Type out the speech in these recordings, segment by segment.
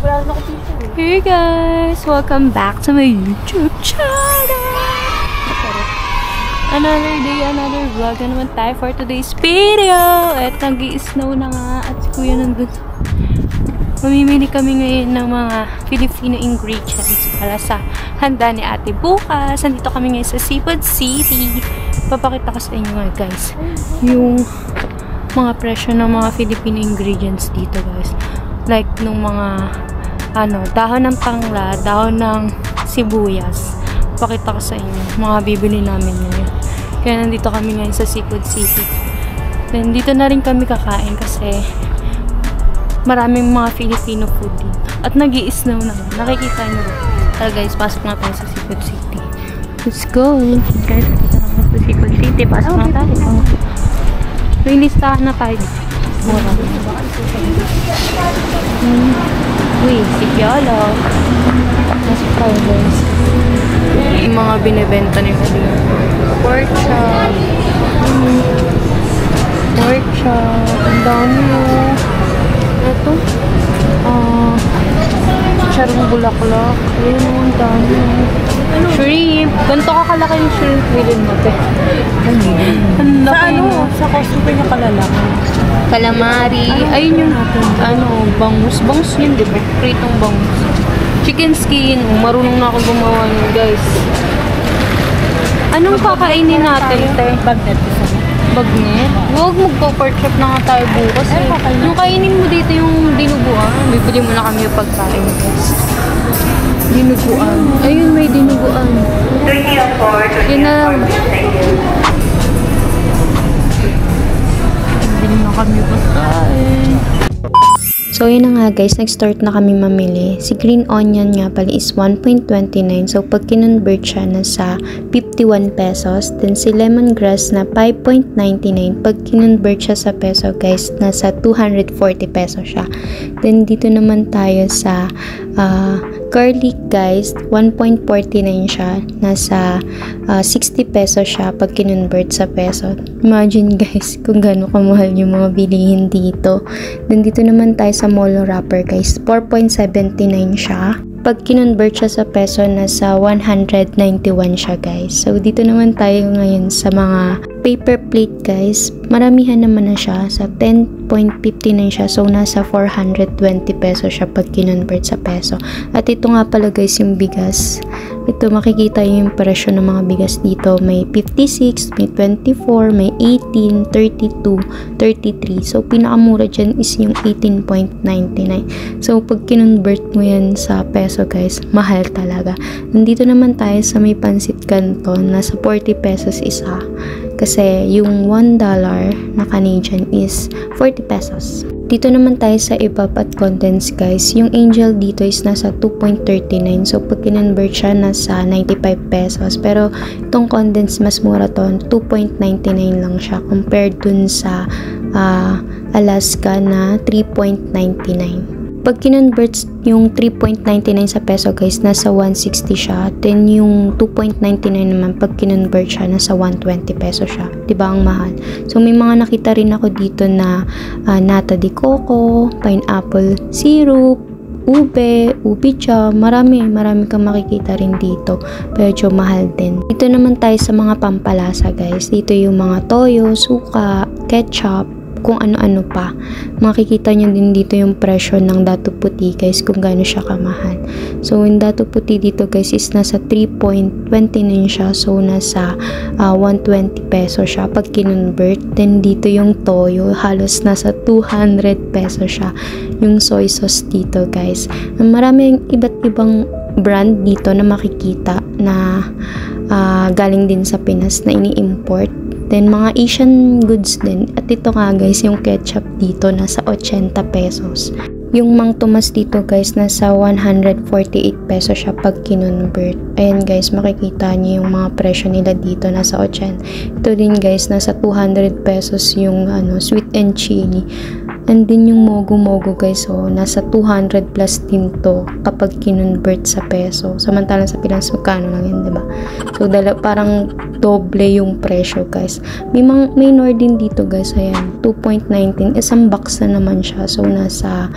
Hey guys! Welcome back to my YouTube channel! Another day, another vlog na naman tayo for today's video! At nag-i-snow na nga at si Kuya nandun. Mamimili kami ngayon ng mga Filipino ingredients para sa handa ni ate bukas. Nandito kami ngayon sa Seafood City. Papakita ko sa inyo nga guys yung mga presyo ng mga Filipino ingredients dito guys. Like nung mga dahon ng tangla, dahon ng sibuyas. Pakita ko sa inyo mga bibili namin ngayon. Kaya nandito kami ngayon sa Seafood City. Then dito na rin kami kakain kasi maraming mga Filipino food dito. At nag-i-snow na. Nakikita nyo ba? Tara guys, pasok na tayo sa Seafood City. Let's go! Guys, dito na sa Seafood City. Pasok na tayo. May listahan na tayo. Mura. Uy, si Piolo. Nasa tayo guys. Yung mga binibenta nila dito. Pork chop. Pork chop. Ang dami mo. Ito. Chicharong bulaklak. Ayun, ang dami. Shrimp. Ganito kakalaki yung shrimp bilin mo, te. Sa ano? Sa Costco niya kalalaki. Calamari. Ayun yung bangus. Bangus yun, diba? Pritong bangus. Chicken skin. Marunong na ako gumawa yun, guys. Anong kakainin natin, te? Bagnet. Bagnet? Huwag magpo-pork chop na nga tayo bukas. Yung kainin mo dito yung dinuguan. Bibili mo na kami yung pagkain, guys. Dinuguan. Ayun, may dinuguan. Yun na lang. Bibili na kami pagkain. So, yun na nga guys, nag-start na kami mamili. Si green onion nga pala is 1.29. So, pag kinonvert siya na sa 51 pesos. Then, si lemongrass na 5.99. Pag kinonvert siya sa peso guys, nasa 240 pesos siya. Then, dito naman tayo sa garlic guys, 1.49 siya. Nasa 60 pesos siya pag kinonvert sa peso. Imagine guys, kung gaano kamahal yung mga bilihin dito. Then, dito naman tayo sa molo wrapper guys, 4.79 siya. Pag kinonvert siya sa peso, nasa 191 siya guys. So, dito naman tayo ngayon sa mga paper plate guys. Maramihan naman na siya. Sa 10.59 siya. So, nasa 420 pesos siya pag kinonvert sa peso. At ito nga pala guys yung bigas. Ito makikita yung presyo ng mga bigas dito. May 56, may 24, may 18, 32, 33. So, pinakamura dyan is yung 18.99. So, pag kinonvert mo yan sa peso guys, mahal talaga. Nandito naman tayo sa may pansit canton. Nasa 40 pesos isa. Kasi yung $1 na Canadian is 40 pesos. Dito naman tayo sa EPUB at contents guys. Yung angel dito is nasa 2.39. So, pag kinonvert siya, nasa 95 pesos. Pero, itong contents mas mura to. 2.99 lang siya. Compared dun sa Alaska na 3.99. Pag kinonvert yung 3.99 sa peso guys, nasa 160 siya. Then yung 2.99 naman, pag kinonvert siya, nasa 120 peso siya. Diba ang mahal? So may mga nakita rin ako dito na nata de coco, pineapple syrup, ube jam, marami kang makikita rin dito. Medyo mahal din. Dito naman tayo sa mga pampalasa guys. Dito yung mga toyo, suka, ketchup, kung ano-ano pa. Makikita nyo din dito yung presyo ng dato puti guys, kung gaano siya kamahal. So, yung dato puti dito guys is nasa 3.29 siya. So, nasa 120 peso siya pag kinonvert. Then, dito yung toyo, halos nasa 200 peso siya. Yung soy sauce dito guys. Maraming iba't ibang brand dito na makikita na galing din sa Pinas na ini-import. Then, mga Asian goods din. At ito nga guys, yung ketchup dito nasa 80 pesos. Yung Mang Tomas dito guys, nasa 148 pesos siya pag kinonvert. Ayan guys, makikita niyo yung mga presyo nila dito, nasa 80. Ito din guys, nasa 200 pesos yung sweet and chili. And din yung mogo guys, so nasa 200 plus din to kapag kinonvert sa peso. Samantalang sa Pinas, magkano lang yun, diba? So, parang doble yung presyo guys. May minor din dito guys. Ayan, 2.19. Isang box na naman siya. So, nasa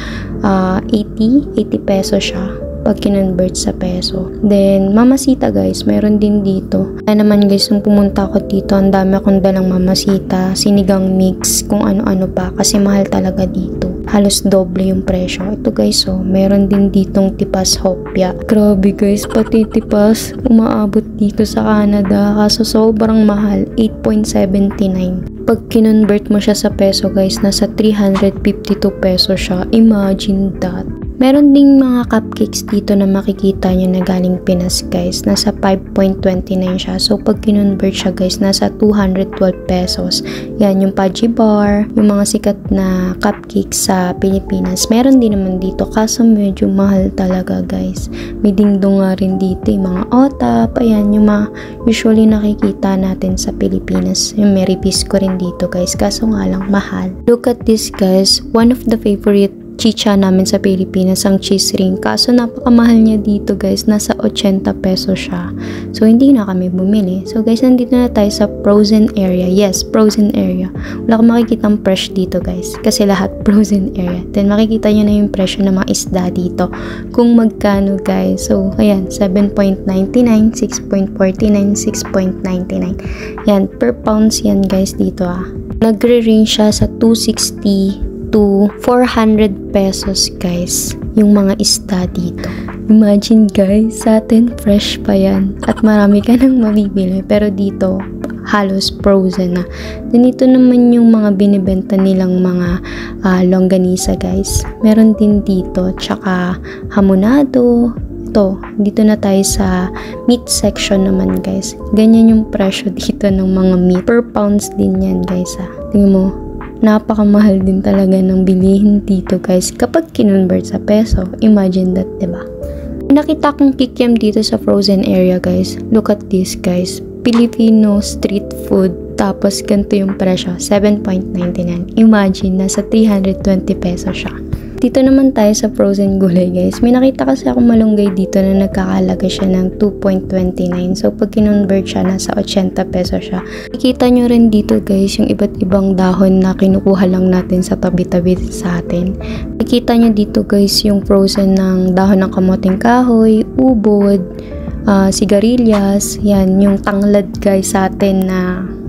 80 peso siya pag kinonvert sa peso. Then, mamasita guys, meron din dito. Kaya naman guys, nung pumunta ako dito, ang dami akong dalang mamasita, sinigang mix, kung ano-ano pa. Kasi mahal talaga dito. Halos doble yung presyo. Ito guys, oh, meron din ditong tipas hopya. Grabe guys, pati tipas, umaabot dito sa Canada. Kaso sobrang mahal, 8.79. Pag kinonvert mo siya sa peso guys, nasa 352 peso siya. Imagine that. Meron ding mga cupcakes dito na makikita nyo na galing Pinas guys. Nasa 5.29 siya. So, pag kinonvert siya guys, nasa 212 pesos. Yan, yung Paji Bar, yung mga sikat na cupcakes sa Pilipinas. Meron din naman dito. Kaso medyo mahal talaga guys. May dingdong nga rin dito. Yung mga otap. Ayan, yung mga usually nakikita natin sa Pilipinas. Yung Mary Pisco rin dito guys. Kaso nga lang, mahal. Look at this guys. One of the favorite chicha namin sa Pilipinas, ang cheese ring. Kaso napakamahal niya dito guys, nasa 80 pesos siya. So hindi na kami bumili. So guys, nandito na tayo sa frozen area. Yes, frozen area. Wala kang makikitang fresh dito guys, kasi lahat frozen area. Then makikita nyo na yung presyo ng mga isda dito, kung magkano guys. So ayan, 7.99, 6.49, 6.99. Yan, per pounds yan guys dito ah. Nagre-range siya sa 260 to 400 pesos guys, yung mga isda dito. Imagine guys, sa atin fresh pa yan at marami ka nang mabibili, pero dito halos frozen na. Dito naman yung mga binibenta nilang mga longganisa guys. Meron din dito, tsaka hamonado. Ito, dito na tayo sa meat section naman guys. Ganyan yung presyo dito ng mga meat. Per pounds din yan guys ha. Tingnan mo, napakamahal din talaga ng bilihin dito guys kapag kinonvert sa peso. Imagine that, diba? Nakita kong kikiam dito sa frozen area guys. Look at this guys, Filipino street food, tapos ganito yung presyo, 7.99. Imagine, nasa 320 pesos siya. Dito naman tayo sa frozen gulay guys. May nakita kasi ako malunggay dito na nagkakalaga siya ng 2.29. So pag kinonvert siya, nasa 80 peso siya. Nakikita nyo rin dito guys yung iba't ibang dahon na kinukuha lang natin sa tabi-tabi sa atin. Nakikita nyo dito guys yung frozen ng dahon ng kamoting kahoy, ubod, sigarilyas. Yan, yung tanglad guys sa atin na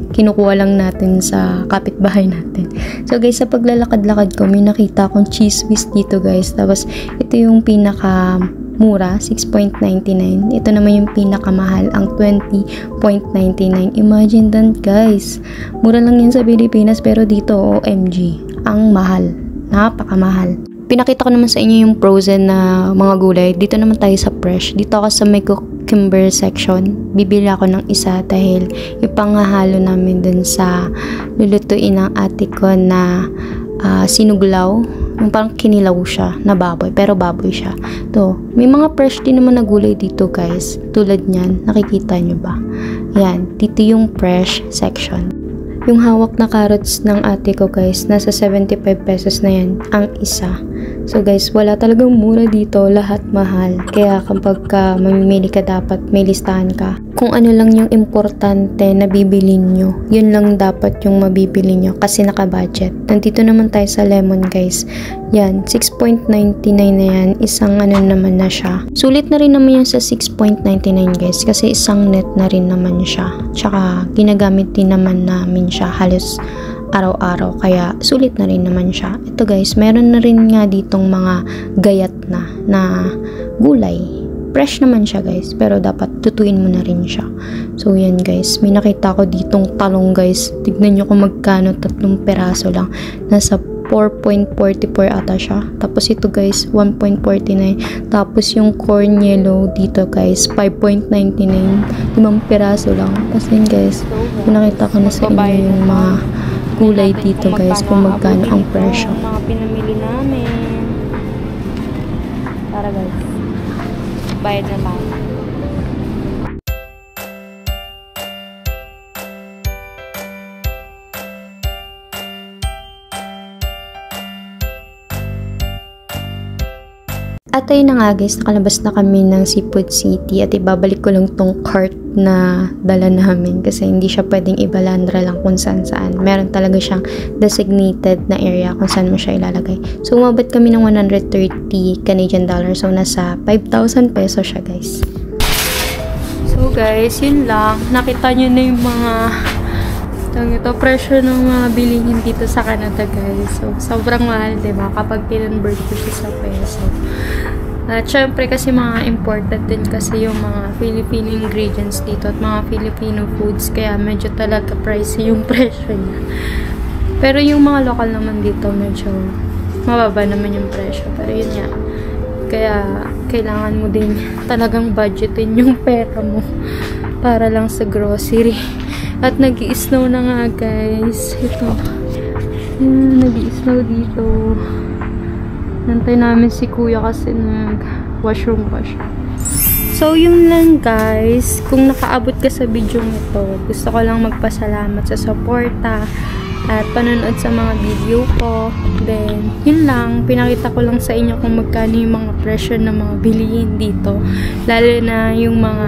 kinukuha lang natin sa kapitbahay natin. So guys, sa paglalakad-lakad ko, may nakita akong cheese whiz dito guys. Tapos ito yung pinaka mura, 6.99. Ito naman yung pinakamahal, ang 20.99. Imagine that guys. Mura lang yun sa Pilipinas, pero dito OMG, ang mahal. Napakamahal. Pinakita ko naman sa inyo yung frozen na mga gulay. Dito naman tayo sa fresh. Dito ako sa may cucumber section. Bibili ako ng isa dahil ipangahalo namin dun sa lulutuin ng ate ko na sinuglaw. Yung parang kinilaw siya na baboy, pero baboy siya. To, may mga fresh din naman na gulay dito guys. Tulad niyan, nakikita nyo ba? Yan, dito yung fresh section. Yung hawak na carrots ng ate ko guys, nasa 75 pesos na yan ang isa. So guys, wala talagang mura dito, lahat mahal. Kaya kapag mamimili ka, dapat may listahan ka. Kung ano lang yung importante na bibilin nyo, yun lang dapat yung mabibili nyo kasi naka-budget. Nandito naman tayo sa lemon guys. Yan, 6.99 na yan. Isang ano naman na siya. Sulit na rin naman yan sa 6.99 guys kasi isang net na rin naman siya. Tsaka ginagamit din naman namin siya halos araw-araw, kaya sulit na rin naman siya. Ito guys, meron na rin nga ditong mga gayat na gulay. Fresh naman siya guys, pero dapat tutuin mo na rin siya. So yan guys, may nakita ko ditong talong guys. Tignan nyo kung magkano, 3 peraso lang. Nasa 4.44 ata siya. Tapos ito guys, 1.49. Tapos yung corn yellow dito guys, 5.99. 5 peraso lang. Tapos yun guys, pinakita ko na sa inyo yung mga gulay dito guys, kung magkano ang presyo. Mga pinamili namin. Tara guys, bayad na tayo. At ayun na nga guys, nakalabas na kami ng Seafood City at ibabalik ko lang tong cart na dala namin kasi hindi siya pwedeng ibalandra lang kung saan. Meron talaga siyang designated na area kung saan mo siya ilalagay. So umabot kami ng 130 Canadian dollars, so nasa 5,000 pesos siya guys. So guys, yun lang. Nakita nyo na yung mga presyo ng mga bilihin dito sa Canada guys. So, sobrang mahal, diba? Kapag kinonvert ko siya sa peso. At syempre kasi mga important din kasi yung mga Filipino ingredients dito at mga Filipino foods. Kaya medyo talaga pricey yung presyo niya. Pero yung mga local naman dito medyo mababa naman yung presyo. Pero yun nga. Kaya kailangan mo din talagang budgetin yung pera mo para lang sa grocery. At nag-i-snow na nga guys. Ito. Nag-i-snow dito. Nantay namin si kuya kasi nag-washroom pa siya. So, yun lang guys. Kung nakaabot ka sa video nito, gusto ko lang magpasalamat sa suporta at panonood sa mga video ko. Then, yun lang. Pinakita ko lang sa inyo kung magkano yung mga presyo ng mga bilihin dito. Lalo na yung mga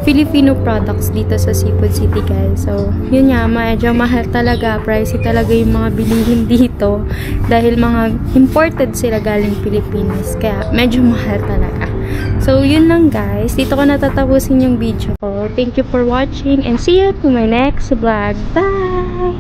Filipino products dito sa Seafood City guys. So, yun nga, medyo mahal talaga, pricey talaga yung mga bilihin dito dahil mga imported sila galing Pilipinas. Kaya, medyo mahal talaga. So, yun lang guys. Dito ko natatapusin yung video ko. Thank you for watching and see you to my next vlog. Bye!